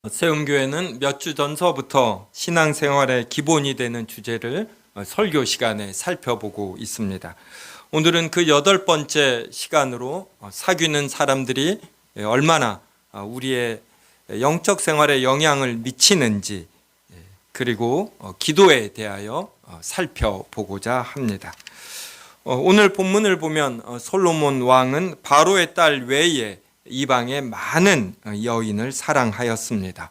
세움교회는 몇 주 전서부터 신앙생활의 기본이 되는 주제를 설교 시간에 살펴보고 있습니다. 오늘은 그 8번째 시간으로 사귀는 사람들이 얼마나 우리의 영적 생활에 영향을 미치는지, 그리고 기도에 대하여 살펴보고자 합니다. 오늘 본문을 보면 솔로몬 왕은 바로의 딸 외에 이방의 많은 여인을 사랑하였습니다.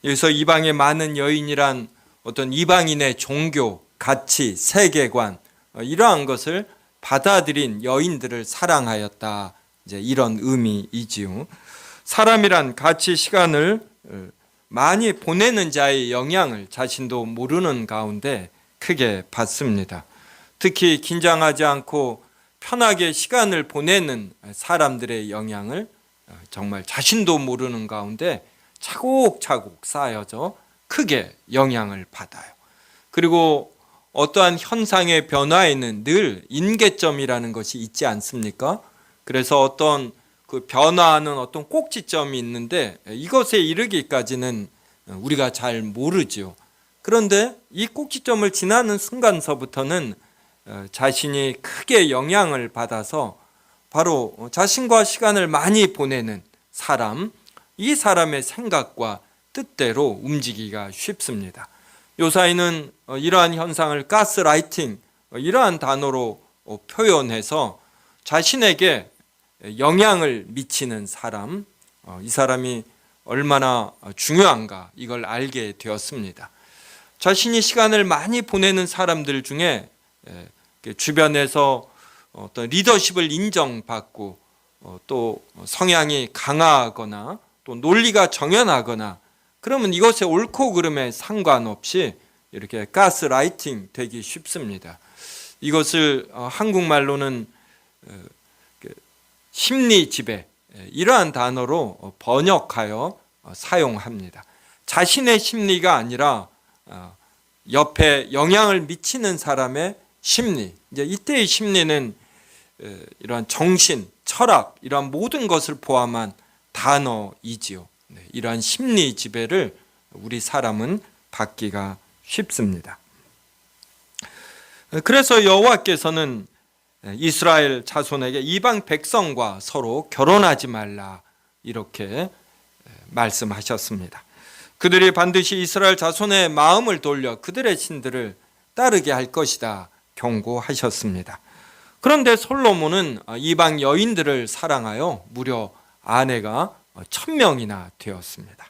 여기서 이방의 많은 여인이란 어떤 이방인의 종교, 가치, 세계관, 이러한 것을 받아들인 여인들을 사랑하였다, 이제 이런 의미이지요. 사람이란 같이 시간을 많이 보내는 자의 영향을 자신도 모르는 가운데 크게 받습니다. 특히 긴장하지 않고 편하게 시간을 보내는 사람들의 영향을 정말 자신도 모르는 가운데 차곡차곡 쌓여져 크게 영향을 받아요. 그리고 어떠한 현상의 변화에는 늘 임계점이라는 것이 있지 않습니까? 그래서 어떤 그 변화하는 어떤 꼭지점이 있는데 이것에 이르기까지는 우리가 잘 모르죠. 그런데 이 꼭지점을 지나는 순간서부터는 자신이 크게 영향을 받아서 바로 자신과 시간을 많이 보내는 사람, 이 사람의 생각과 뜻대로 움직이기가 쉽습니다. 요사이는 이러한 현상을 가스라이팅, 이러한 단어로 표현해서 자신에게 영향을 미치는 사람, 이 사람이 얼마나 중요한가 이걸 알게 되었습니다. 자신이 시간을 많이 보내는 사람들 중에 주변에서 어떤 리더십을 인정받고 또 성향이 강하거나 또 논리가 정연하거나 그러면 이것의 옳고 그름에 상관없이 이렇게 가스라이팅 되기 쉽습니다. 이것을 한국말로는 심리 지배, 이러한 단어로 번역하여 사용합니다. 자신의 심리가 아니라 옆에 영향을 미치는 사람의 심리, 이제 이때의 심리는 이러한 정신, 철학, 이러한 모든 것을 포함한 단어이지요. 이러한 심리 지배를 우리 사람은 받기가 쉽습니다. 그래서 여호와께서는 이스라엘 자손에게 이방 백성과 서로 결혼하지 말라 이렇게 말씀하셨습니다. 그들이 반드시 이스라엘 자손의 마음을 돌려 그들의 신들을 따르게 할 것이다 경고하셨습니다. 그런데 솔로몬은 이방 여인들을 사랑하여 무려 아내가 1000명이나 되었습니다.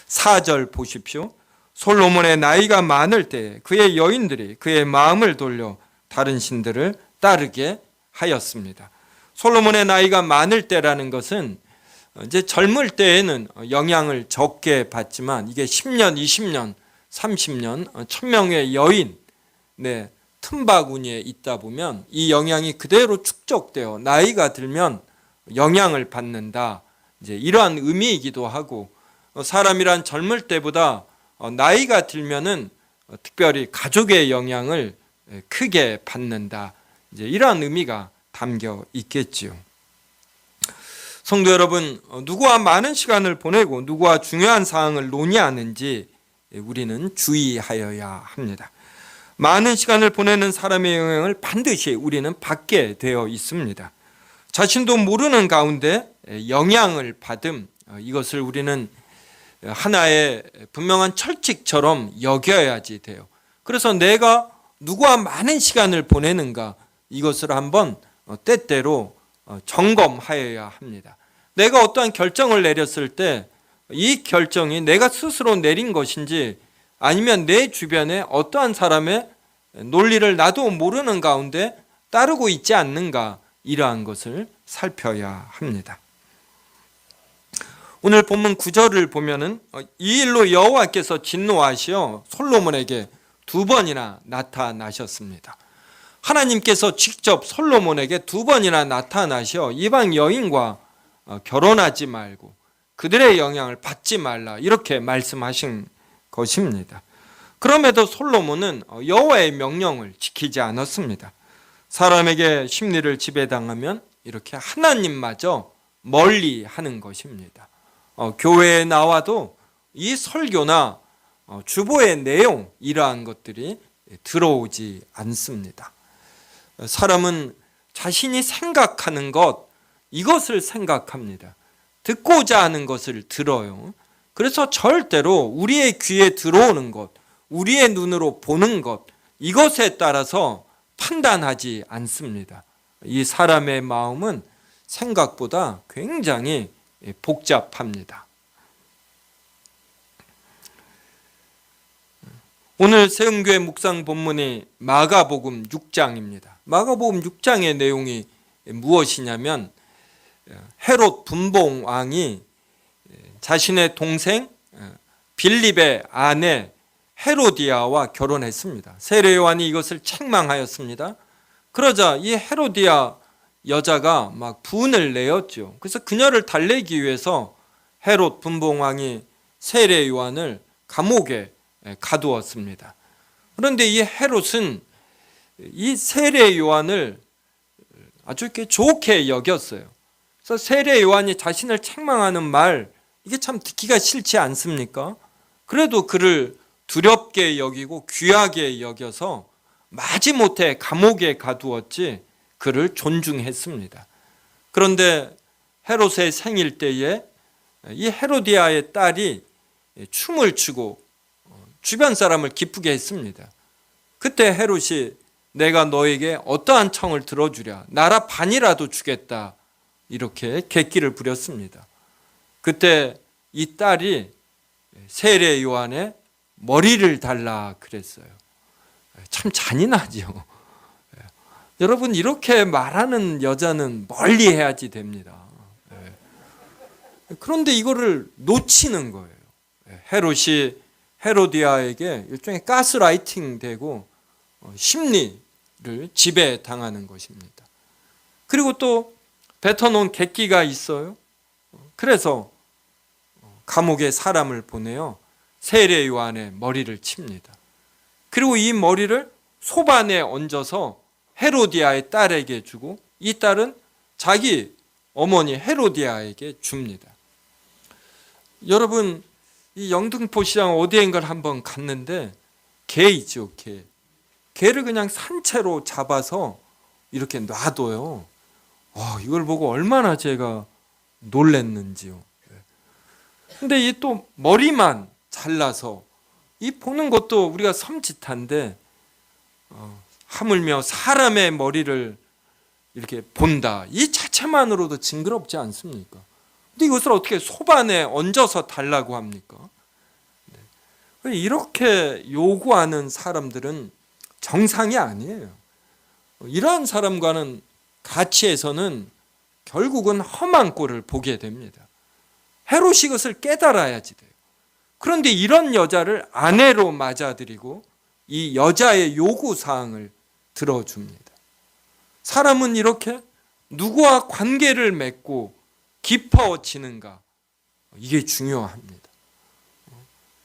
4절 보십시오. 솔로몬의 나이가 많을 때 그의 여인들이 그의 마음을 돌려 다른 신들을 따르게 하였습니다. 솔로몬의 나이가 많을 때라는 것은 이제 젊을 때에는 영향을 적게 받지만 이게 10년, 20년, 30년 1000명의 여인, 틈바구니에 있다 보면 이 영향이 그대로 축적되어 나이가 들면 영향을 받는다, 이제 이러한 의미이기도 하고, 사람이란 젊을 때보다 나이가 들면은 특별히 가족의 영향을 크게 받는다, 이제 이러한 의미가 담겨 있겠지요. 성도 여러분, 누구와 많은 시간을 보내고 누구와 중요한 사항을 논의하는지 우리는 주의하여야 합니다. 많은 시간을 보내는 사람의 영향을 반드시 우리는 받게 되어 있습니다. 자신도 모르는 가운데 영향을 받음, 이것을 우리는 하나의 분명한 철칙처럼 여겨야지 돼요. 그래서 내가 누구와 많은 시간을 보내는가, 이것을 한번 때때로 점검하여야 합니다. 내가 어떠한 결정을 내렸을 때 이 결정이 내가 스스로 내린 것인지 아니면 내 주변에 어떠한 사람의 논리를 나도 모르는 가운데 따르고 있지 않는가, 이러한 것을 살펴야 합니다. 오늘 본문 9절을 보면은 이 일로 여호와께서 진노하시어 솔로몬에게 2번이나 나타나셨습니다. 하나님께서 직접 솔로몬에게 2번이나 나타나셔 이방 여인과 결혼하지 말고 그들의 영향을 받지 말라 이렇게 말씀하신 것입니다. 그럼에도 솔로몬은 여호와의 명령을 지키지 않았습니다. 사람에게 심리를 지배당하면 이렇게 하나님마저 멀리 하는 것입니다. 교회에 나와도 이 설교나 주보의 내용 이러한 것들이 들어오지 않습니다. 사람은 자신이 생각하는 것, 이것을 생각합니다. 듣고자 하는 것을 들어요. 그래서 절대로 우리의 귀에 들어오는 것, 우리의 눈으로 보는 것, 이것에 따라서 판단하지 않습니다. 이 사람의 마음은 생각보다 굉장히 복잡합니다. 오늘 세음교회 묵상 본문이 마가복음 6장입니다. 마가복음 6장의 내용이 무엇이냐면 헤롯 분봉 왕이 자신의 동생 빌립의 아내 헤로디아와 결혼했습니다. 세례 요한이 이것을 책망하였습니다. 그러자 이 헤로디아 여자가 막 분을 내었죠. 그래서 그녀를 달래기 위해서 헤롯 분봉 왕이 세례 요한을 감옥에 가두었습니다. 그런데 이 헤롯은 이 세례 요한을 아주 이렇게 좋게 여겼어요. 그래서 세례 요한이 자신을 책망하는 말, 이게 참 듣기가 싫지 않습니까? 그래도 그를 두렵게 여기고 귀하게 여겨서 마지못해 감옥에 가두었지 그를 존중했습니다. 그런데 헤롯의 생일 때에 이 헤로디아의 딸이 춤을 추고 주변 사람을 기쁘게 했습니다. 그때 헤롯이 내가 너에게 어떠한 청을 들어주랴, 나라 반이라도 주겠다, 이렇게 객기를 부렸습니다. 그때 이 딸이 세례 요한의 머리를 달라 그랬어요. 참 잔인하죠. 여러분, 이렇게 말하는 여자는 멀리 해야지 됩니다. 그런데 이거를 놓치는 거예요. 헤롯이 헤로디아에게 일종의 가스라이팅 되고 심리를 지배당하는 것입니다. 그리고 또 뱉어놓은 객기가 있어요. 그래서 감옥에 사람을 보내어 세례 요한의 머리를 칩니다. 그리고 이 머리를 소반에 얹어서 헤로디아의 딸에게 주고 이 딸은 자기 어머니 헤로디아에게 줍니다. 여러분, 이 영등포시장 어디엔가를 한번 갔는데 개 있죠, 개. 개를 그냥 산채로 잡아서 이렇게 놔둬요. 이걸 보고 얼마나 제가 놀랬는지요. 근데 이 또 머리만 잘라서 이 보는 것도 우리가 섬찟한데 하물며 사람의 머리를 이렇게 본다, 이 자체만으로도 징그럽지 않습니까? 근데 이것을 어떻게 소반에 얹어서 달라고 합니까? 이렇게 요구하는 사람들은 정상이 아니에요. 이러한 사람과는 가치에서는 결국은 험한 꼴을 보게 됩니다. 헤롯이 이것을 깨달아야지 돼요. 그런데 이런 여자를 아내로 맞아들이고 이 여자의 요구사항을 들어줍니다. 사람은 이렇게 누구와 관계를 맺고 깊어지는가, 이게 중요합니다.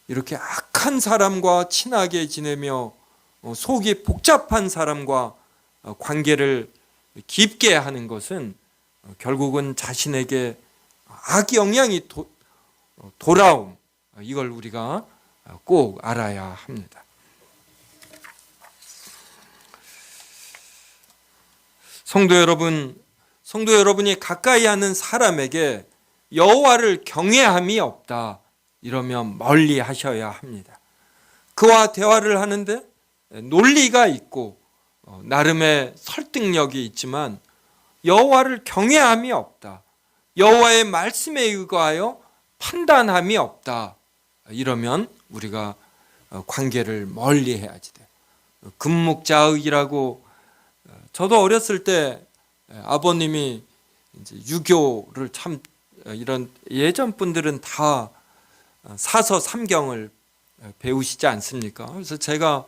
이렇게 악한 사람과 친하게 지내며 속이 복잡한 사람과 관계를 깊게 하는 것은 결국은 자신에게 악 영향이 돌아옴, 이걸 우리가 꼭 알아야 합니다. 성도 여러분이 가까이 하는 사람에게 여호와를 경외함이 없다, 이러면 멀리 하셔야 합니다. 그와 대화를 하는데 논리가 있고 나름의 설득력이 있지만 여호와를 경외함이 없다, 여호와의 말씀에 의거하여 판단함이 없다, 이러면 우리가 관계를 멀리 해야지 돼요. 금묵자의라고, 저도 어렸을 때 아버님이 이제 유교를 참, 이런 예전 분들은 다 사서 삼경을 배우시지 않습니까? 그래서 제가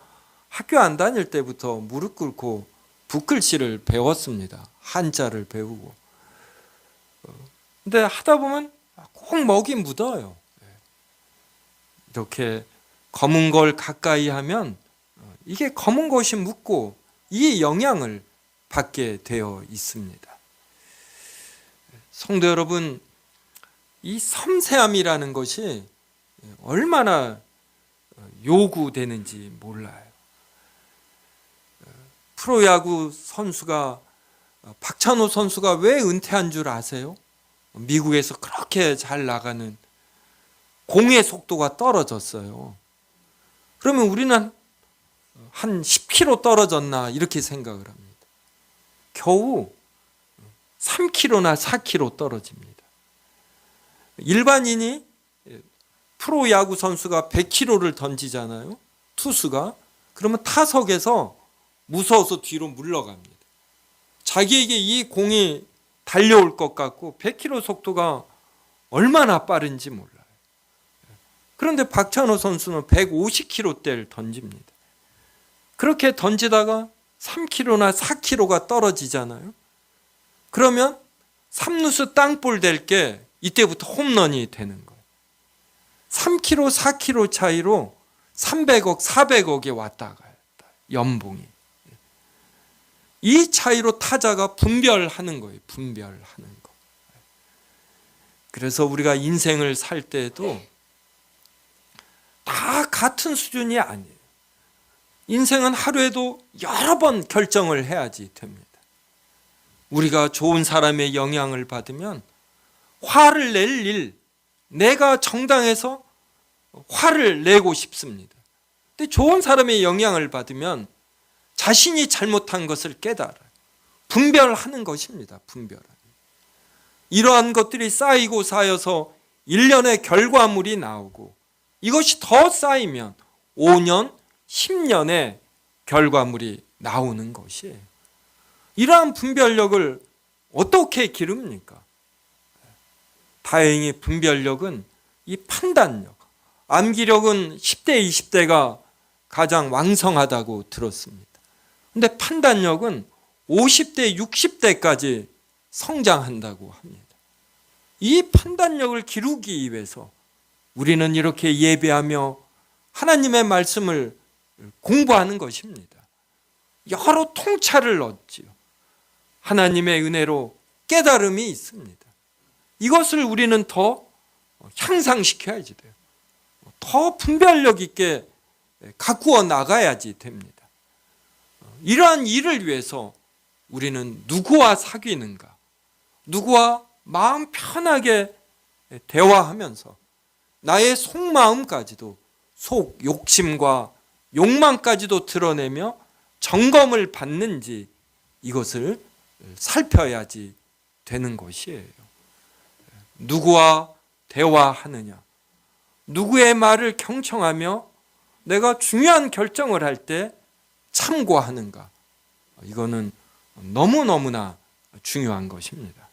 학교 안 다닐 때부터 무릎 꿇고 붓글씨를 배웠습니다. 한자를 배우고. 근데 하다 보면 꼭 먹이 묻어요. 이렇게 검은 걸 가까이 하면 이게 검은 것이 묻고 이 영향을 받게 되어 있습니다. 성도 여러분, 이 섬세함이라는 것이 얼마나 요구되는지 몰라요. 프로야구 선수가 박찬호 선수가 왜 은퇴한 줄 아세요? 미국에서 그렇게 잘 나가는 공의 속도가 떨어졌어요. 그러면 우리는 한 10km 떨어졌나 이렇게 생각을 합니다. 겨우 3km나 4km 떨어집니다. 일반인이 프로야구 선수가 100km를 던지잖아요. 투수가. 그러면 타석에서 무서워서 뒤로 물러갑니다. 자기에게 이 공이 달려올 것 같고 100km 속도가 얼마나 빠른지 몰라요. 그런데 박찬호 선수는 150km대를 던집니다. 그렇게 던지다가 3km나 4km가 떨어지잖아요. 그러면 3루수 땅볼 될 게 이때부터 홈런이 되는 거예요. 3km, 4km 차이로 300억, 400억에 왔다 갔다 연봉이. 이 차이로 타자가 분별하는 거예요. 분별하는 거. 그래서 우리가 인생을 살 때에도 다 같은 수준이 아니에요. 인생은 하루에도 여러 번 결정을 해야지 됩니다. 우리가 좋은 사람의 영향을 받으면 화를 낼 일, 내가 정당해서 화를 내고 싶습니다. 근데 좋은 사람의 영향을 받으면 자신이 잘못한 것을 깨달아요. 분별하는 것입니다. 분별하는. 이러한 것들이 쌓이고 쌓여서 1년의 결과물이 나오고 이것이 더 쌓이면 5년, 10년의 결과물이 나오는 것이에요. 이러한 분별력을 어떻게 기릅니까? 다행히 분별력은 이 판단력, 암기력은 10대, 20대가 가장 왕성하다고 들었습니다. 그런데 판단력은 50대, 60대까지 성장한다고 합니다. 이 판단력을 기르기 위해서 우리는 이렇게 예배하며 하나님의 말씀을 공부하는 것입니다. 여러 통찰을 얻지요. 하나님의 은혜로 깨달음이 있습니다. 이것을 우리는 더 향상시켜야지 돼요. 더 분별력 있게 가꾸어 나가야지 됩니다. 이러한 일을 위해서 우리는 누구와 사귀는가, 누구와 마음 편하게 대화하면서 나의 속마음까지도, 속 욕심과 욕망까지도 드러내며 점검을 받는지 이것을 살펴야지 되는 것이에요. 누구와 대화하느냐, 누구의 말을 경청하며 내가 중요한 결정을 할 때 참고하는가, 이거는 너무너무나 중요한 것입니다.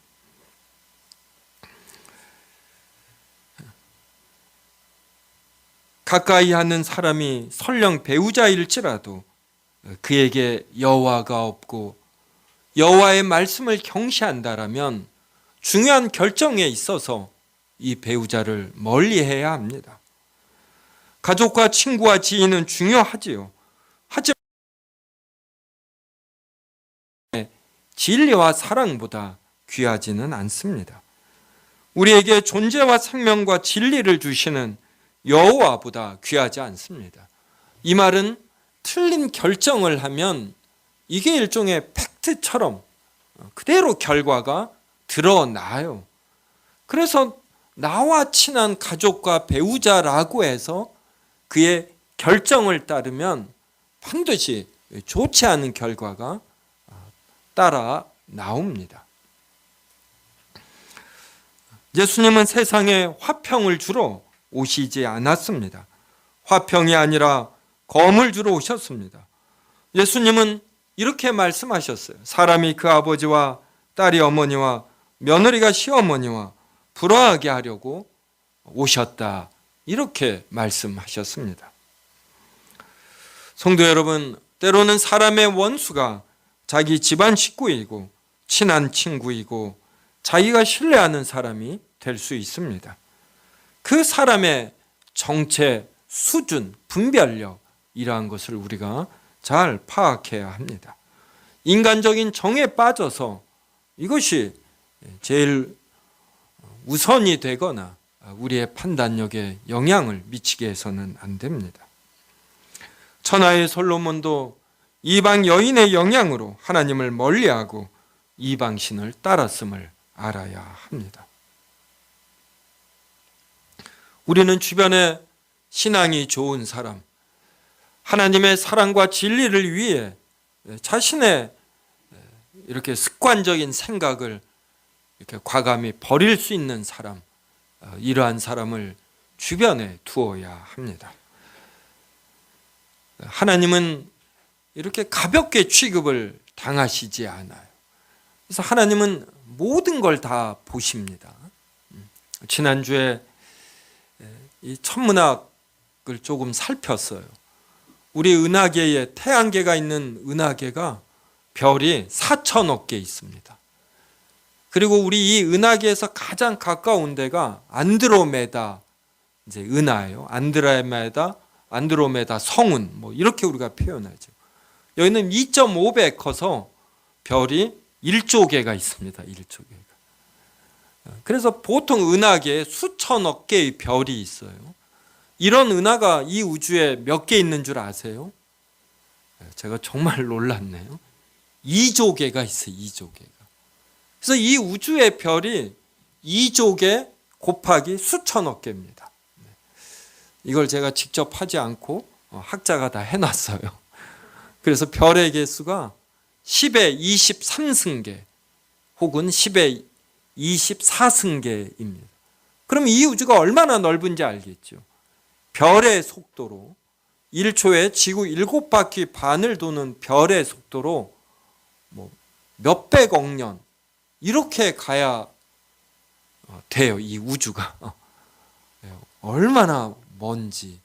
가까이 하는 사람이 설령 배우자일지라도 그에게 여호와가 없고 여호와의 말씀을 경시한다라면 중요한 결정에 있어서 이 배우자를 멀리해야 합니다. 가족과 친구와 지인은 중요하지요. 하지만 진리와 사랑보다 귀하지는 않습니다. 우리에게 존재와 생명과 진리를 주시는 여호와보다 귀하지 않습니다. 이 말은 틀린 결정을 하면 이게 일종의 팩트처럼 그대로 결과가 드러나요. 그래서 나와 친한 가족과 배우자라고 해서 그의 결정을 따르면 반드시 좋지 않은 결과가 따라 나옵니다. 예수님은 세상에 화평을 주러 오시지 않았습니다. 화평이 아니라 검을 주러 오셨습니다. 예수님은 이렇게 말씀하셨어요. 사람이 그 아버지와 딸이 어머니와 며느리가 시어머니와 불화하게 하려고 오셨다. 이렇게 말씀하셨습니다. 성도 여러분, 때로는 사람의 원수가 자기 집안 식구이고 친한 친구이고 자기가 신뢰하는 사람이 될 수 있습니다. 그 사람의 정체, 수준, 분별력 이러한 것을 우리가 잘 파악해야 합니다. 인간적인 정에 빠져서 이것이 제일 우선이 되거나 우리의 판단력에 영향을 미치게 해서는 안 됩니다. 천하의 솔로몬도 이방 여인의 영향으로 하나님을 멀리하고 이방신을 따랐음을 알아야 합니다. 우리는 주변에 신앙이 좋은 사람, 하나님의 사랑과 진리를 위해 자신의 이렇게 습관적인 생각을 이렇게 과감히 버릴 수 있는 사람, 이러한 사람을 주변에 두어야 합니다. 하나님은 이렇게 가볍게 취급을 당하시지 않아요. 그래서 하나님은 모든 걸 다 보십니다. 지난주에 이 천문학을 조금 살폈어요. 우리 은하계에 태양계가 있는 은하계가 별이 4천억 개 있습니다. 그리고 우리 이 은하계에서 가장 가까운 데가 안드로메다 이제 은하예요. 안드로메다 성운 뭐 이렇게 우리가 표현하죠. 여기는 2.5배 커서 별이 1조 개가 있습니다. 1조 개가. 그래서 보통 은하계에 수천억 개의 별이 있어요. 이런 은하가 이 우주에 몇 개 있는 줄 아세요? 제가 정말 놀랐네요. 2조 개가 있어요. 2조 개가. 그래서 이 우주의 별이 2조 개 곱하기 수천억 개입니다. 이걸 제가 직접 하지 않고 학자가 다 해놨어요. 그래서 별의 개수가 10의 23승계 혹은 10의 24승계입니다. 그럼 이 우주가 얼마나 넓은지 알겠죠. 별의 속도로 1초에 지구 7바퀴 반을 도는 별의 속도로 뭐 몇백억 년 이렇게 가야 돼요. 이 우주가 얼마나 먼지.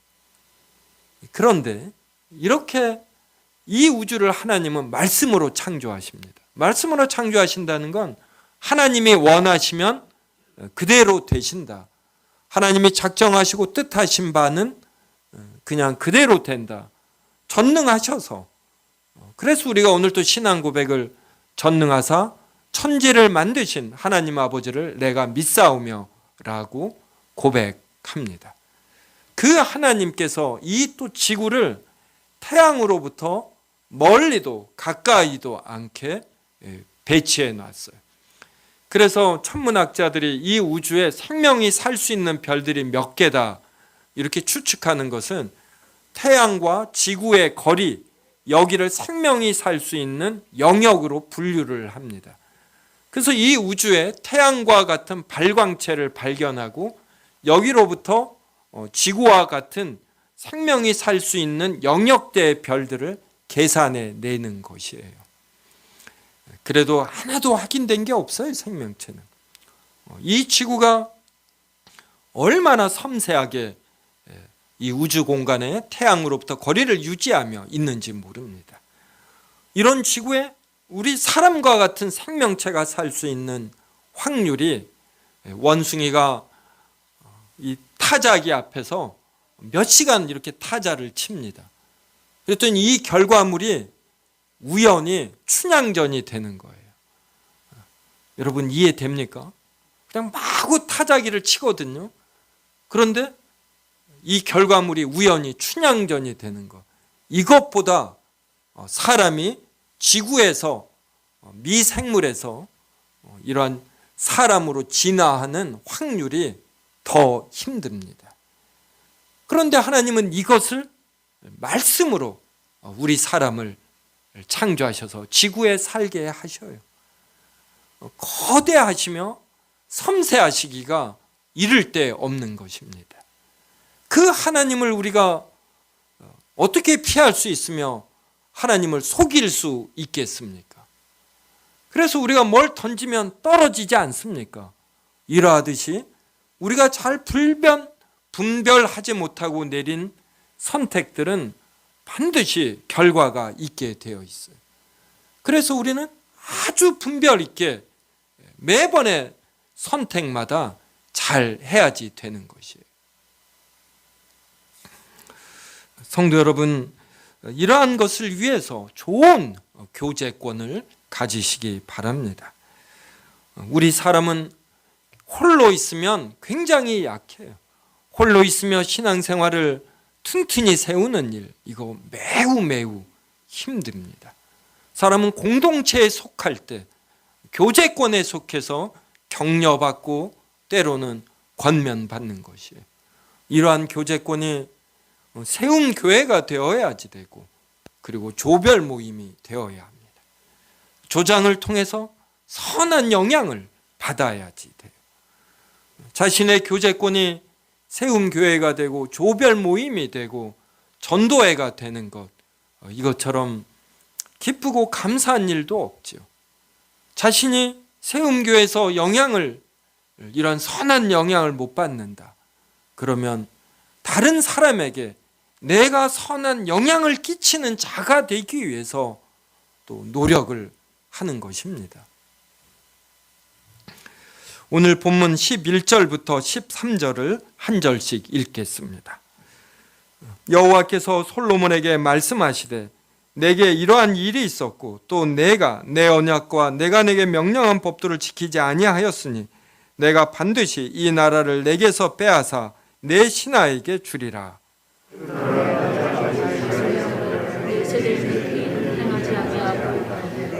그런데 이렇게 이 우주를 하나님은 말씀으로 창조하십니다. 말씀으로 창조하신다는 건 하나님이 원하시면 그대로 되신다. 하나님이 작정하시고 뜻하신 바는 그냥 그대로 된다. 전능하셔서. 그래서 우리가 오늘 또 신앙 고백을 전능하사 천지를 만드신 하나님 아버지를 내가 믿사오며 라고 고백합니다. 그 하나님께서 이 또 지구를 태양으로부터 멀리도 가까이도 않게 배치해 놨어요. 그래서 천문학자들이 이 우주에 생명이 살 수 있는 별들이 몇 개다 이렇게 추측하는 것은 태양과 지구의 거리, 여기를 생명이 살 수 있는 영역으로 분류를 합니다. 그래서 이 우주에 태양과 같은 발광체를 발견하고 여기로부터 지구와 같은 생명이 살 수 있는 영역대의 별들을 계산해 내는 것이에요. 그래도 하나도 확인된 게 없어요. 생명체는. 이 지구가 얼마나 섬세하게 이 우주 공간에 태양으로부터 거리를 유지하며 있는지 모릅니다. 이런 지구에 우리 사람과 같은 생명체가 살 수 있는 확률이 원숭이가 이 타자기 앞에서 몇 시간 이렇게 타자를 칩니다. 그랬더니 이 결과물이 우연히 춘향전이 되는 거예요. 여러분 이해됩니까? 그냥 마구 타자기를 치거든요. 그런데 이 결과물이 우연히 춘향전이 되는 것. 이것보다 사람이 지구에서 미생물에서 이러한 사람으로 진화하는 확률이 더 힘듭니다. 그런데 하나님은 이것을 말씀으로 우리 사람을 창조하셔서 지구에 살게 하셔요. 거대하시며 섬세하시기가 이를 데 없는 것입니다. 그 하나님을 우리가 어떻게 피할 수 있으며 하나님을 속일 수 있겠습니까? 그래서 우리가 뭘 던지면 떨어지지 않습니까? 이러하듯이 우리가 잘 분별하지 못하고 내린 선택들은 반드시 결과가 있게 되어 있어요. 그래서 우리는 아주 분별 있게 매번의 선택마다 잘 해야지 되는 것이에요. 성도 여러분, 이러한 것을 위해서 좋은 교제권을 가지시기 바랍니다. 우리 사람은 홀로 있으면 굉장히 약해요. 홀로 있으며 신앙생활을 튼튼히 세우는 일, 이거 매우 힘듭니다. 사람은 공동체에 속할 때 교제권에 속해서 격려받고 때로는 권면받는 것이에요. 이러한 교제권이 세움교회가 되어야지 되고, 그리고 조별 모임이 되어야 합니다. 조장을 통해서 선한 영향을 받아야지 돼요. 자신의 교제권이 세움교회가 되고 조별 모임이 되고 전도회가 되는 것, 이것처럼 기쁘고 감사한 일도 없지요. 자신이 세움교회에서 이런 선한 영향을 못 받는다. 그러면 다른 사람에게 내가 선한 영향을 끼치는 자가 되기 위해서 또 노력을 하는 것입니다. 오늘 본문 11절부터 13절을 한 절씩 읽겠습니다. 여호와께서 솔로몬에게 말씀하시되 내게 이러한 일이 있었고 또 내가 내 언약과 내가 내게 명령한 법도를 지키지 아니하였으니 내가 반드시 이 나라를 내게서 빼앗아 내 신하에게 주리라.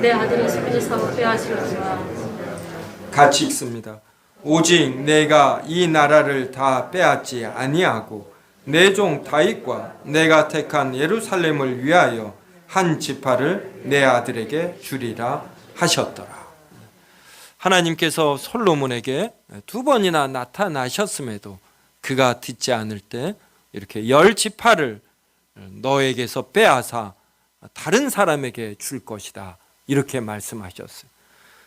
내 아들이 손에서 빼앗으려니와. 같이 읽습니다. 오직 내가 이 나라를 다 빼앗지 아니하고 내 종 다윗과 내가 택한 예루살렘을 위하여 한 지파를 내 아들에게 주리라 하셨더라. 하나님께서 솔로몬에게 두 번이나 나타나셨음에도 그가 듣지 않을 때 이렇게 10지파를 너에게서 빼앗아 다른 사람에게 줄 것이다, 이렇게 말씀하셨어요.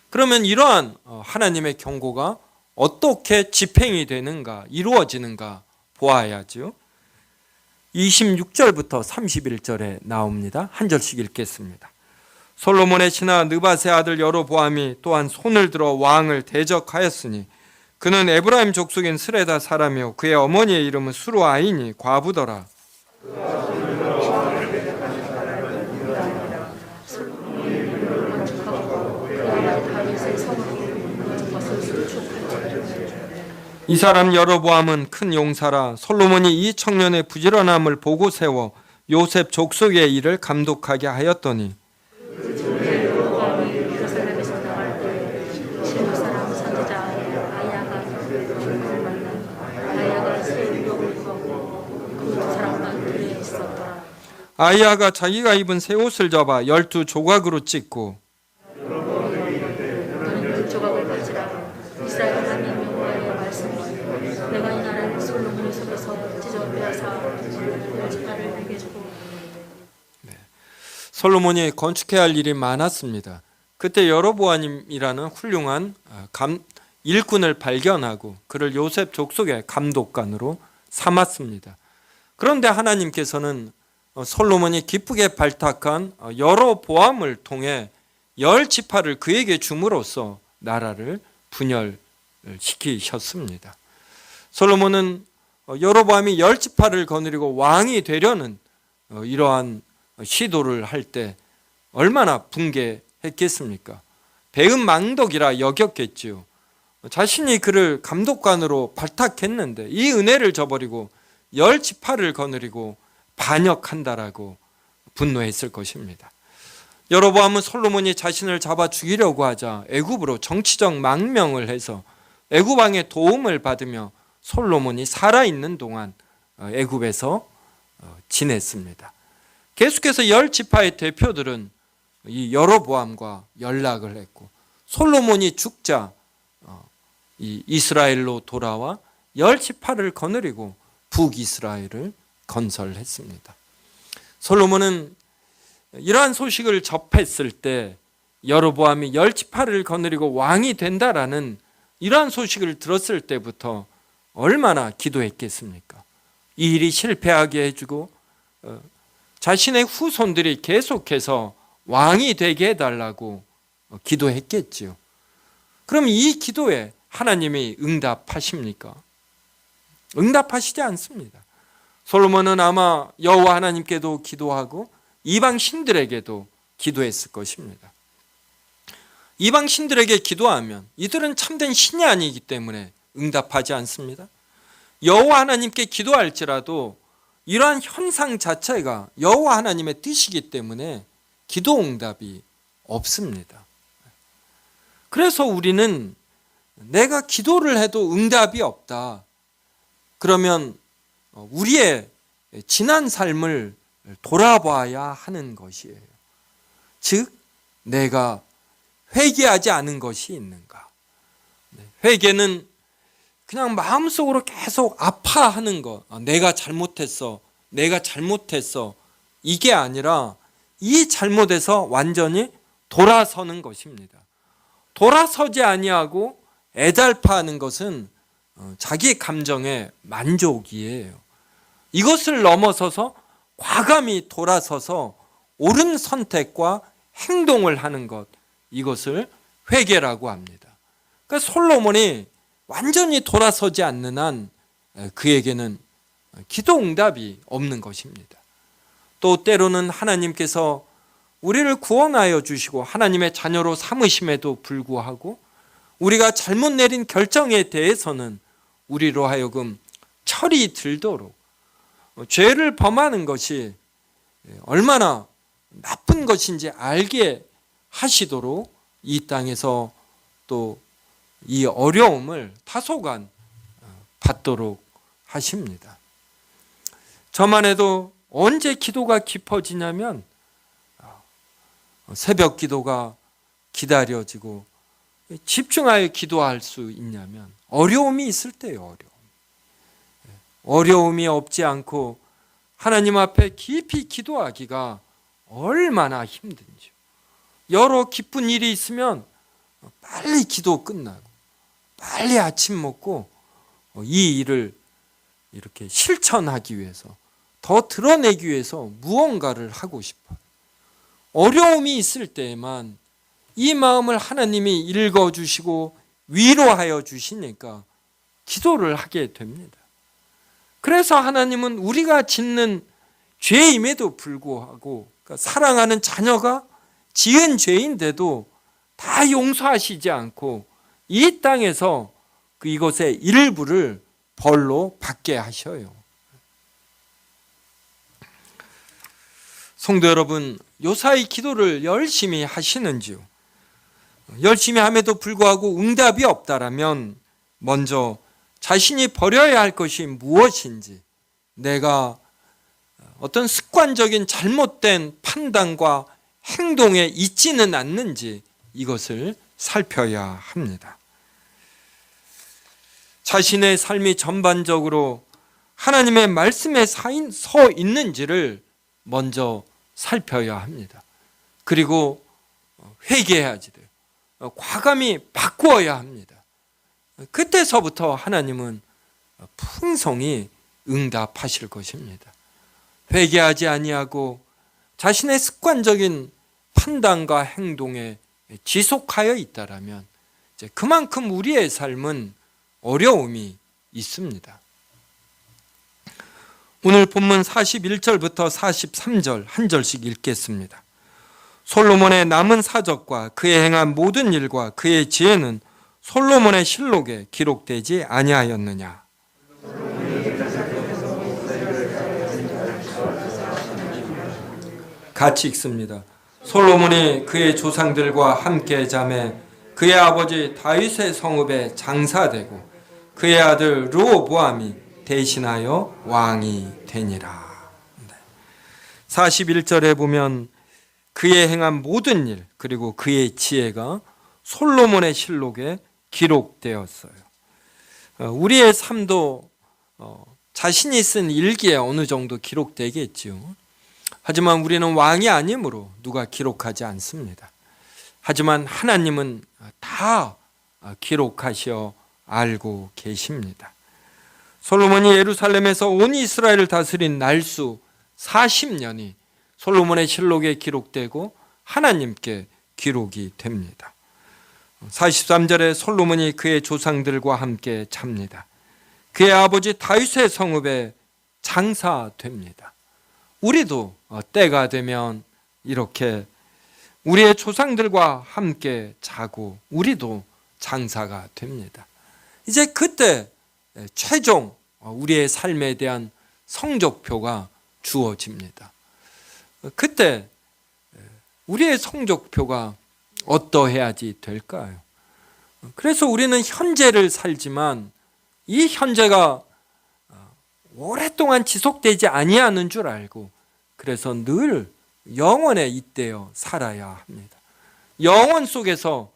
그러면 이러한 하나님의 경고가 어떻게 집행이 되는가, 이루어지는가 보아야죠. 26절부터 31절에 나옵니다. 한 절씩 읽겠습니다. 솔로몬의 신하 느밧의 아들 여로보암이 또한 손을 들어 왕을 대적하였으니 그는 에브라임 족속인 스레다 사람이요 그의 어머니의 이름은 수루아이니 과부더라. 이 사람 여로보암은 큰 용사라. 솔로몬이 이 청년의 부지런함을 보고 세워 요셉 족속의 일을 감독하게 하였더니 아이야가 자기가 입은 새 옷을 잡아 12조각으로 찢고 솔로몬이 건축해야 할 일이 많았습니다. 그때 여로보암이라는 훌륭한 일꾼을 발견하고 그를 요셉 족속의 감독관으로 삼았습니다. 그런데 하나님께서는 솔로몬이 기쁘게 발탁한 여로보암을 통해 10지파를 그에게 줌으로써 나라를 분열시키셨습니다. 솔로몬은 여로보암이 10지파를 거느리고 왕이 되려는 이러한 시도를 할 때 얼마나 분개했겠습니까? 배은망덕이라 여겼겠지요. 자신이 그를 감독관으로 발탁했는데 이 은혜를 저버리고 10지파를 거느리고 반역한다라고 분노했을 것입니다. 여로보암은 솔로몬이 자신을 잡아 죽이려고 하자 애굽으로 정치적 망명을 해서 애굽 왕의 도움을 받으며 솔로몬이 살아있는 동안 애굽에서 지냈습니다. 계속해서 10지파의 대표들은 이 여로보암과 연락을 했고 솔로몬이 죽자 이 이스라엘로 돌아와 10지파를 거느리고 북이스라엘을 건설했습니다. 솔로몬은 이러한 소식을 접했을 때 여로보암이 10지파를 거느리고 왕이 된다라는 이러한 소식을 들었을 때부터 얼마나 기도했겠습니까? 이 일이 실패하게 해주고 자신의 후손들이 계속해서 왕이 되게 해달라고 기도했겠지요. 그럼 이 기도에 하나님이 응답하십니까? 응답하시지 않습니다. 솔로몬은 아마 여호와 하나님께도 기도하고 이방 신들에게도 기도했을 것입니다. 이방 신들에게 기도하면 이들은 참된 신이 아니기 때문에 응답하지 않습니다. 여호와 하나님께 기도할지라도 이러한 현상 자체가 여호와 하나님의 뜻이기 때문에 기도 응답이 없습니다. 그래서 우리는 내가 기도를 해도 응답이 없다. 그러면 우리의 지난 삶을 돌아봐야 하는 것이에요. 즉, 내가 회개하지 않은 것이 있는가. 회개는 그냥 마음속으로 계속 아파하는 것. 내가 잘못했어. 내가 잘못했어. 이게 아니라 이 잘못에서 완전히 돌아서는 것입니다. 돌아서지 아니하고 애달파하는 것은 자기 감정의 만족이에요. 이것을 넘어서서 과감히 돌아서서 옳은 선택과 행동을 하는 것, 이것을 회개라고 합니다. 그러니까 솔로몬이 완전히 돌아서지 않는 한 그에게는 기도 응답이 없는 것입니다. 또 때로는 하나님께서 우리를 구원하여 주시고 하나님의 자녀로 삼으심에도 불구하고 우리가 잘못 내린 결정에 대해서는 우리로 하여금 철이 들도록 죄를 범하는 것이 얼마나 나쁜 것인지 알게 하시도록 이 땅에서 또 이 어려움을 다소간 받도록 하십니다. 저만 해도 언제 기도가 깊어지냐면 새벽 기도가 기다려지고 집중하여 기도할 수 있냐면 어려움이 있을 때요. 어려움이 없지 않고 하나님 앞에 깊이 기도하기가 얼마나 힘든지요. 여러 기쁜 일이 있으면 빨리 기도 끝나고 빨리 아침 먹고 이 일을 이렇게 실천하기 위해서 더 드러내기 위해서 무언가를 하고 싶어요. 어려움이 있을 때에만 이 마음을 하나님이 읽어주시고 위로하여 주시니까 기도를 하게 됩니다. 그래서 하나님은 우리가 짓는 죄임에도 불구하고 그러니까 사랑하는 자녀가 지은 죄인데도 다 용서하시지 않고 이 땅에서 이것의 일부를 벌로 받게 하셔요. 성도 여러분, 요사이 기도를 열심히 하시는지요? 열심히 함에도 불구하고 응답이 없다라면 먼저 자신이 버려야 할 것이 무엇인지, 내가 어떤 습관적인 잘못된 판단과 행동에 있지는 않는지 이것을 살펴야 합니다. 자신의 삶이 전반적으로 하나님의 말씀에 서 있는지를 먼저 살펴야 합니다. 그리고 회개해야지 돼요. 과감히 바꾸어야 합니다. 그때서부터 하나님은 풍성히 응답하실 것입니다. 회개하지 아니하고 자신의 습관적인 판단과 행동에 지속하여 있다라면 이제 그만큼 우리의 삶은 어려움이 있습니다. 오늘 본문 41절부터 43절 한 절씩 읽겠습니다. 솔로몬의 남은 사적과 그의 행한 모든 일과 그의 지혜는 솔로몬의 실록에 기록되지 아니하였느냐. 같이 읽습니다. 솔로몬이 그의 조상들과 함께 잠에 그의 아버지 다윗의 성읍에 장사되고 그의 아들 르호보암이 대신하여 왕이 되니라. 41절에 보면 그의 행한 모든 일 그리고 그의 지혜가 솔로몬의 실록에 기록되었어요. 우리의 삶도 자신이 쓴 일기에 어느 정도 기록되겠지요. 하지만 우리는 왕이 아니므로 누가 기록하지 않습니다. 하지만 하나님은 다 기록하시어 알고 계십니다. 솔로몬이 예루살렘에서 온 이스라엘을 다스린 날수 40년이 솔로몬의 실록에 기록되고 하나님께 기록이 됩니다. 43절에 솔로몬이 그의 조상들과 함께 잡니다. 그의 아버지 다윗의 성읍에 장사됩니다. 우리도 때가 되면 이렇게 우리의 조상들과 함께 자고 우리도 장사가 됩니다. 이제 그때 최종 우리의 삶에 대한 성적표가 주어집니다. 그때 우리의 성적표가 어떠해야지 될까요? 그래서 우리는 현재를 살지만 이 현재가 오랫동안 지속되지 아니하는 줄 알고 그래서 늘 영원에 잇대어 살아야 합니다. 영원 속에서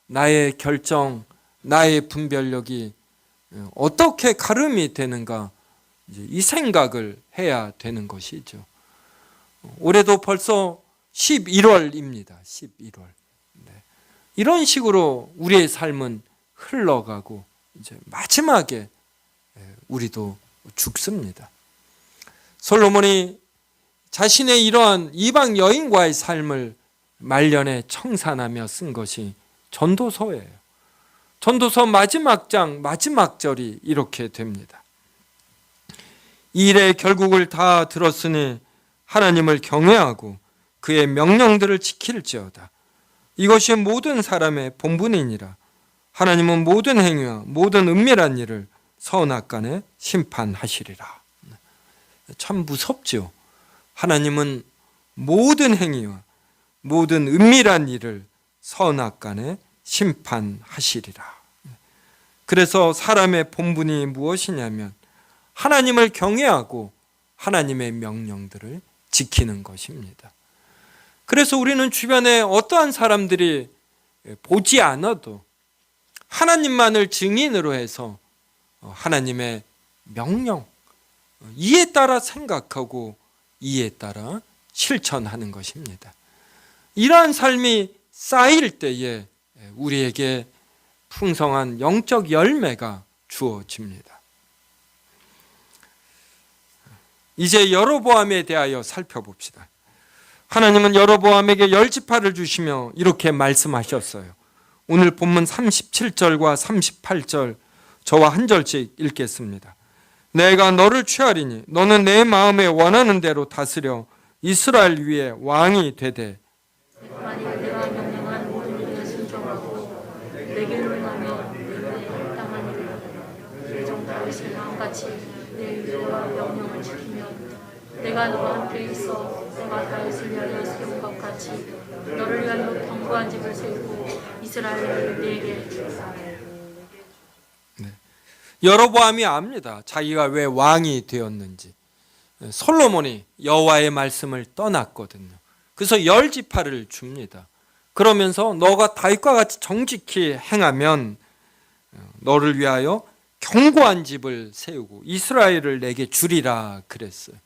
나의 결정, 나의 분별력이 어떻게 가름이 되는가 이 생각을 해야 되는 것이죠. 올해도 벌써 11월입니다. 11월. 이런 식으로 우리의 삶은 흘러가고 이제 마지막에 우리도 죽습니다. 솔로몬이 자신의 이러한 이방 여인과의 삶을 말년에 청산하며 쓴 것이 전도서예요. 전도서 마지막 장 마지막 절이 이렇게 됩니다. 이 일의 결국을 다 들었으니 하나님을 경외하고 그의 명령들을 지킬지어다. 이것이 모든 사람의 본분이니라. 하나님은 모든 행위와 모든 은밀한 일을 선악간에 심판하시리라. 참 무섭죠. 하나님은 모든 행위와 모든 은밀한 일을 선악간에 심판하시리라. 그래서 사람의 본분이 무엇이냐면 하나님을 경외하고 하나님의 명령들을 지키는 것입니다. 그래서 우리는 주변에 어떠한 사람들이 보지 않아도 하나님만을 증인으로 해서 하나님의 명령, 이에 따라 생각하고 이에 따라 실천하는 것입니다. 이러한 삶이 쌓일 때에 우리에게 풍성한 영적 열매가 주어집니다. 이제 여로보암에 대하여 살펴봅시다. 하나님은 여로보암에게 10지파를 주시며 이렇게 말씀하셨어요. 오늘 본문 37절과 38절 저와 한 절씩 읽겠습니다. 내가 너를 취하리니 너는 내 마음에 원하는 대로 다스려 이스라엘 위에 왕이 되되 만일 내가 명령한 모든 일에 순종하고 내게로 행하며 내 땅하니라. 예정 다윗의 왕같이 내 의와 명령을 지키면 내가 너와 함께 있어 내가 다윗을 위하여 세운 것 같이 너를 위하여 견고한 집을 세우고 이스라엘을 내게 주사. 여로보암이 압니다. 자기가 왜 왕이 되었는지. 솔로몬이 여호와의 말씀을 떠났거든요. 그래서 10지파를 줍니다. 그러면서 너가 다윗과 같이 정직히 행하면 너를 위하여 견고한 집을 세우고 이스라엘을 내게 주리라 그랬어요.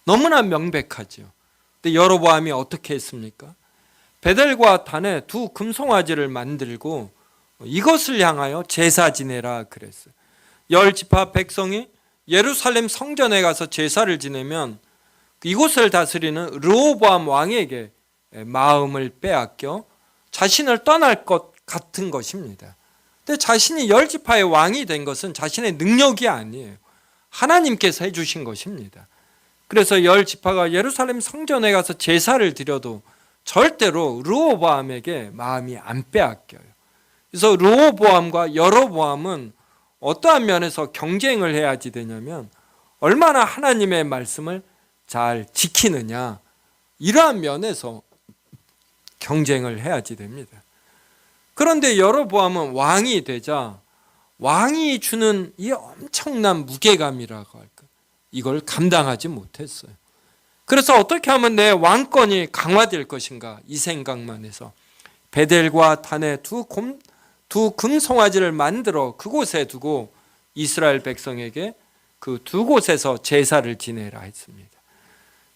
너무나 명백하죠. 근데 여로보암이 어떻게 했습니까? 베델과 단에 두 금송아지를 만들고 이것을 향하여 제사 지내라 그랬어요. 10지파 백성이 예루살렘 성전에 가서 제사를 지내면 이곳을 다스리는 르호보암 왕에게 마음을 빼앗겨 자신을 떠날 것 같은 것입니다. 근데 자신이 10지파의 왕이 된 것은 자신의 능력이 아니에요. 하나님께서 해주신 것입니다. 그래서 10지파가 예루살렘 성전에 가서 제사를 드려도 절대로 르호보암에게 마음이 안 빼앗겨요. 그래서 르호보암과 여로보암은 어떠한 면에서 경쟁을 해야지 되냐면 얼마나 하나님의 말씀을 잘 지키느냐, 이러한 면에서 경쟁을 해야지 됩니다. 그런데 여로보암은 왕이 되자 왕이 주는 이 엄청난 무게감이라고 할까, 이걸 감당하지 못했어요. 그래서 어떻게 하면 내 왕권이 강화될 것인가, 이 생각만 해서 베델과 단에 두 금송아지를 만들어 그곳에 두고 이스라엘 백성에게 그 두 곳에서 제사를 지내라 했습니다.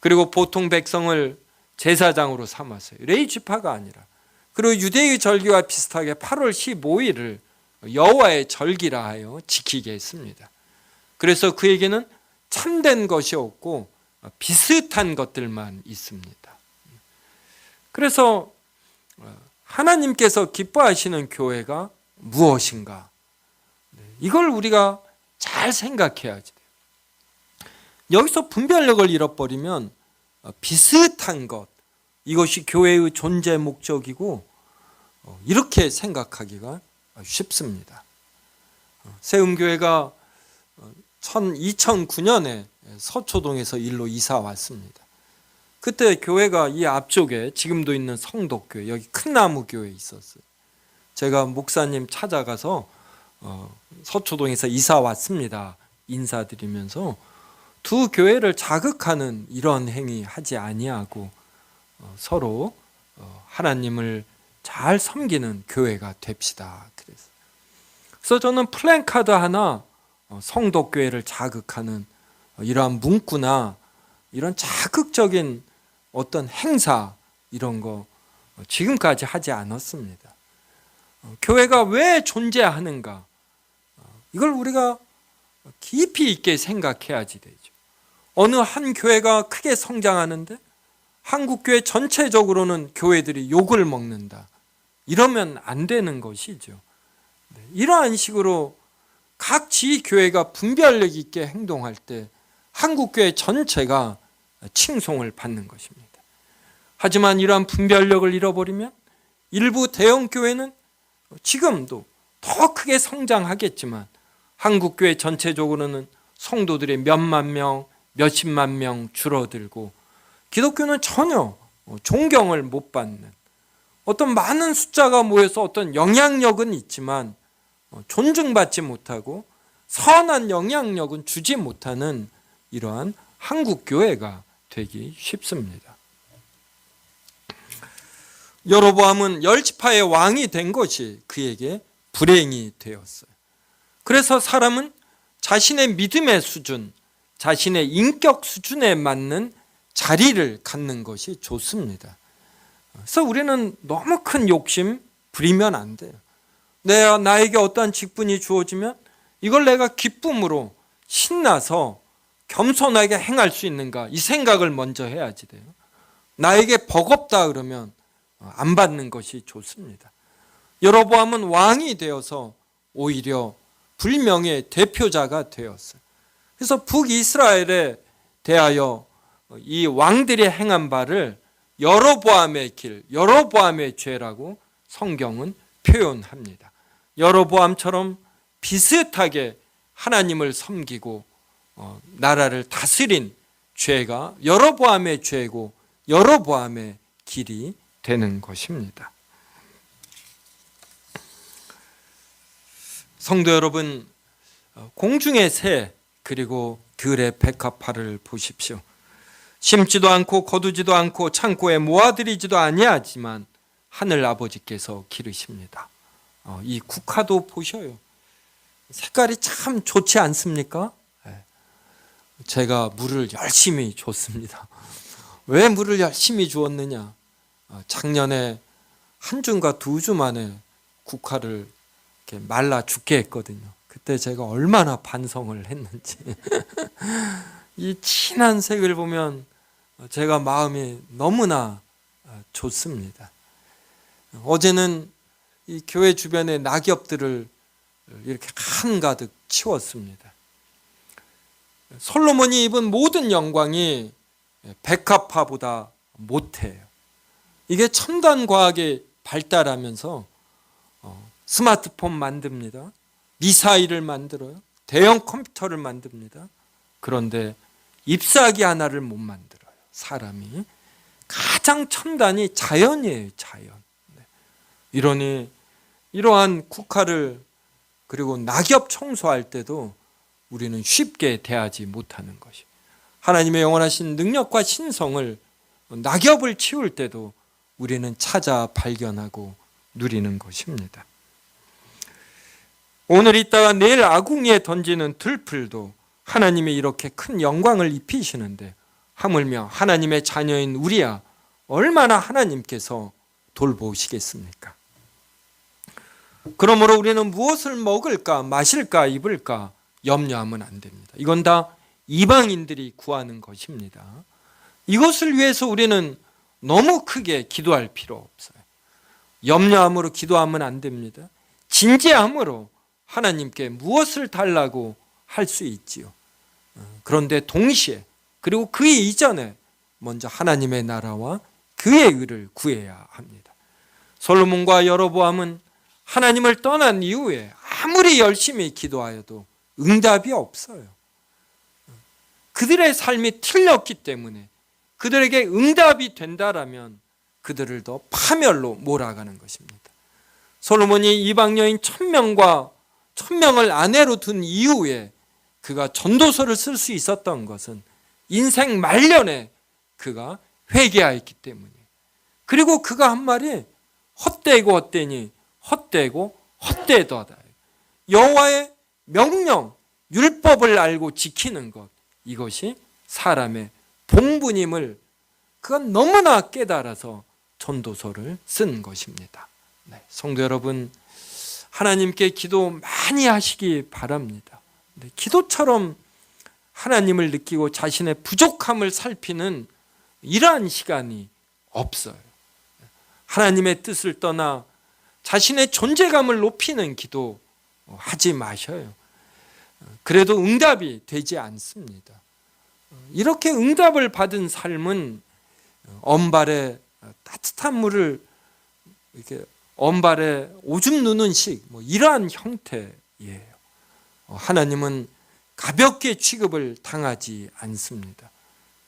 그리고 보통 백성을 제사장으로 삼았어요. 레위지파가 아니라. 그리고 유대의 절기와 비슷하게 8월 15일을 여호와의 절기라 하여 지키게 했습니다. 그래서 그에게는 참된 것이 없고 비슷한 것들만 있습니다. 그래서 하나님께서 기뻐하시는 교회가 무엇인가? 이걸 우리가 잘 생각해야지 돼요. 여기서 분별력을 잃어버리면 비슷한 것, 이것이 교회의 존재 목적이고 이렇게 생각하기가 쉽습니다. 세움교회가 2009년에 서초동에서 일로 이사 왔습니다. 그때 교회가 이 앞쪽에 지금도 있는 성덕교회, 여기 큰나무교회에 있었어요. 제가 목사님 찾아가서 서초동에서 이사 왔습니다 인사드리면서 두 교회를 자극하는 이런 행위 하지 아니하고 서로 하나님을 잘 섬기는 교회가 됩시다. 그래서 저는 플랜카드 하나 성덕교회를 자극하는 이러한 문구나 이런 자극적인 어떤 행사 이런 거 지금까지 하지 않았습니다. 교회가 왜 존재하는가? 이걸 우리가 깊이 있게 생각해야지 되죠. 어느 한 교회가 크게 성장하는데 한국교회 전체적으로는 교회들이 욕을 먹는다. 이러면 안 되는 것이죠. 이러한 식으로 각 지교회가 분별력 있게 행동할 때 한국교회 전체가 칭송을 받는 것입니다. 하지만 이러한 분별력을 잃어버리면 일부 대형교회는 지금도 더 크게 성장하겠지만 한국교회 전체적으로는 성도들의 몇만 명, 몇십만 명 줄어들고 기독교는 전혀 존경을 못 받는 어떤 많은 숫자가 모여서 어떤 영향력은 있지만 존중받지 못하고 선한 영향력은 주지 못하는 이러한 한국교회가 되기 쉽습니다. 여로보암은 열지파의 왕이 된 것이 그에게 불행이 되었어요. 그래서 사람은 자신의 믿음의 수준, 자신의 인격 수준에 맞는 자리를 갖는 것이 좋습니다. 그래서 우리는 너무 큰 욕심 부리면 안 돼요. 나에게 어떠한 직분이 주어지면 이걸 내가 기쁨으로 신나서 겸손하게 행할 수 있는가 이 생각을 먼저 해야지 돼요. 나에게 버겁다 그러면 안 받는 것이 좋습니다. 여로보암은 왕이 되어서 오히려 불명의 대표자가 되었어요. 그래서 북이스라엘에 대하여 이 왕들이 행한 바를 여로보암의 길, 여로보암의 죄라고 성경은 표현합니다. 여로보암처럼 비슷하게 하나님을 섬기고 나라를 다스린 죄가 여로보암의 죄고 여로보암의 길이 되는 것입니다. 성도 여러분, 공중의 새 그리고 들의 백합화를 보십시오. 심지도 않고 거두지도 않고 창고에 모아들이지도 아니하지만 하늘 아버지께서 기르십니다. 이 국화도 보셔요. 색깔이 참 좋지 않습니까? 제가 물을 열심히 줬습니다. 왜 물을 열심히 주었느냐? 작년에 한 주인가 두 주 만에 국화를 이렇게 말라 죽게 했거든요. 그때 제가 얼마나 반성을 했는지. 이 진한 색을 보면 제가 마음이 너무나 좋습니다. 어제는 이 교회 주변의 낙엽들을 이렇게 한가득 치웠습니다. 솔로몬이 입은 모든 영광이 백합화보다 못해요. 이게 첨단 과학이 발달하면서 스마트폰 만듭니다. 미사일을 만들어요. 대형 컴퓨터를 만듭니다. 그런데 잎사귀 하나를 못 만들어요. 사람이. 가장 첨단이 자연이에요. 자연. 이러니 이러한 국화를 그리고 낙엽 청소할 때도 우리는 쉽게 대하지 못하는 것이. 하나님의 영원하신 능력과 신성을 낙엽을 치울 때도 우리는 찾아 발견하고 누리는 것입니다. 오늘 있다가 내일 아궁이에 던지는 들풀도 하나님이 이렇게 큰 영광을 입히시는데 하물며 하나님의 자녀인 우리야 얼마나 하나님께서 돌보시겠습니까? 그러므로 우리는 무엇을 먹을까 마실까 입을까 염려하면 안 됩니다. 이건 다 이방인들이 구하는 것입니다. 이것을 위해서 우리는 너무 크게 기도할 필요 없어요. 염려함으로 기도하면 안 됩니다. 진지함으로 하나님께 무엇을 달라고 할 수 있지요. 그런데 동시에 그리고 그 이전에 먼저 하나님의 나라와 그의 의를 구해야 합니다. 솔로몬과 여로보암은 하나님을 떠난 이후에 아무리 열심히 기도하여도 응답이 없어요. 그들의 삶이 틀렸기 때문에 그들에게 응답이 된다라면 그들을 더 파멸로 몰아가는 것입니다. 솔로몬이 이방 여인 1000명을 아내로 둔 이후에 그가 전도서를 쓸 수 있었던 것은 인생 말년에 그가 회개하였기 때문이에요. 그리고 그가 한 말이 헛되고 헛되니 헛되고 헛되도다. 여호와의 명령, 율법을 알고 지키는 것, 이것이 사람의 본분임을 그가 너무나 깨달아서 전도서를 쓴 것입니다. 네, 성도 여러분, 하나님께 기도 많이 하시기 바랍니다. 네, 기도처럼 하나님을 느끼고 자신의 부족함을 살피는 이러한 시간이 없어요. 하나님의 뜻을 떠나 자신의 존재감을 높이는 기도 하지 마셔요. 그래도 응답이 되지 않습니다. 이렇게 응답을 받은 삶은 언발에 따뜻한 물을 이렇게 언발에 오줌 누는 식, 이러한 형태예요. 하나님은 가볍게 취급을 당하지 않습니다.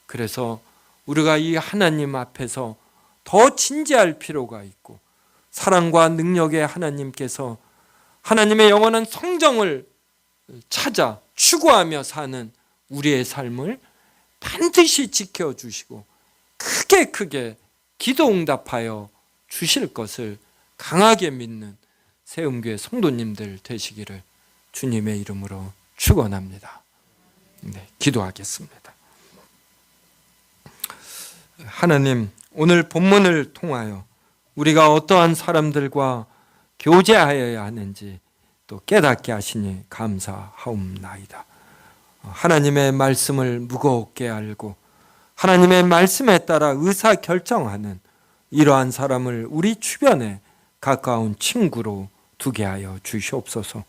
그래서 우리가 이 하나님 앞에서 더 진지할 필요가 있고, 사랑과 능력의 하나님께서 하나님의 영원한 성정을 찾아 추구하며 사는 우리의 삶을 반드시 지켜주시고 크게 기도 응답하여 주실 것을 강하게 믿는 세움교회 성도님들 되시기를 주님의 이름으로 축원합니다. 네, 기도하겠습니다. 하나님, 오늘 본문을 통하여 우리가 어떠한 사람들과 교제하여야 하는지 또 깨닫게 하시니 감사하옵나이다. 하나님의 말씀을 무겁게 알고 하나님의 말씀에 따라 의사결정하는 이러한 사람을 우리 주변에 가까운 친구로 두게 하여 주시옵소서.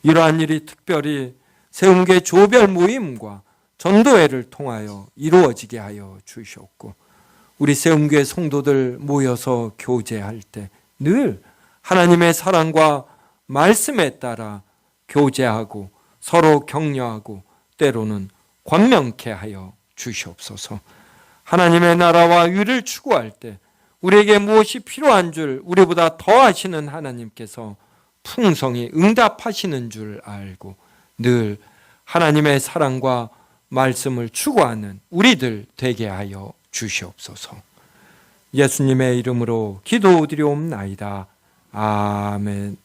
이러한 일이 특별히 세움교회 조별 모임과 전도회를 통하여 이루어지게 하여 주시옵고, 우리 세움교회 성도들 모여서 교제할 때 늘 하나님의 사랑과 말씀에 따라 교제하고 서로 격려하고 때로는 권면케 하여 주시옵소서. 하나님의 나라와 의를 추구할 때 우리에게 무엇이 필요한 줄 우리보다 더 아시는 하나님께서 풍성히 응답하시는 줄 알고 늘 하나님의 사랑과 말씀을 추구하는 우리들 되게 하여 주시옵소서. 예수님의 이름으로 기도드리옵나이다. 아멘.